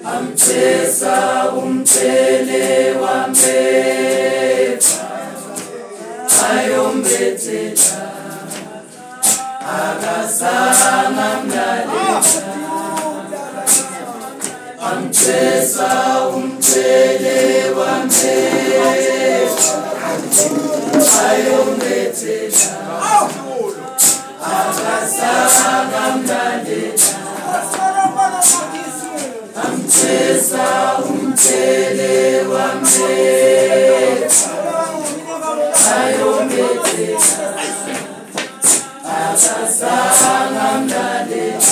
Amcheza umtele wambefa ayombethela akazanga mlalela. Amcheza umtele wambefa ayombethela akazanga mlalela. Amcheza umtele wambefa ayombethela akazanga mlalela.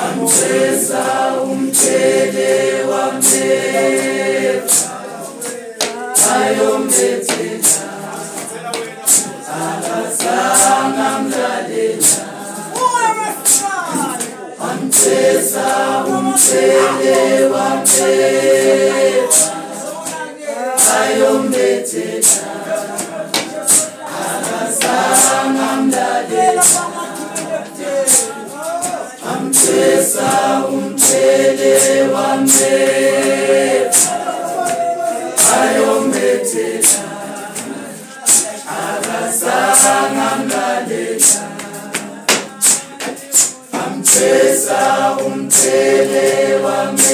Amcheza umtele wambefa ayombethela akazanga mlalela. Amcheza umtele wambefa ayombethela akazanga mlalela. Amcheza umtele wambefa ayombethela akazanga mlalela. Amcheza umtele wambefa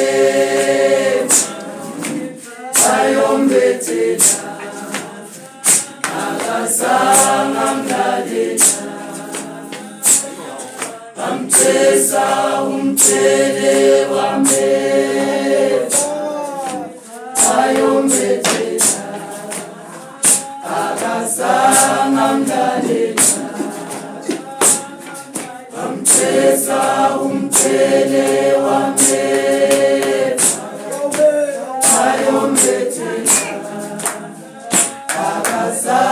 ayombethela akazanga mlalela. Amcheza umtele wambefa ayombethela akazanga mlalela. Amcheza umtele wambefa ayombethela akazanga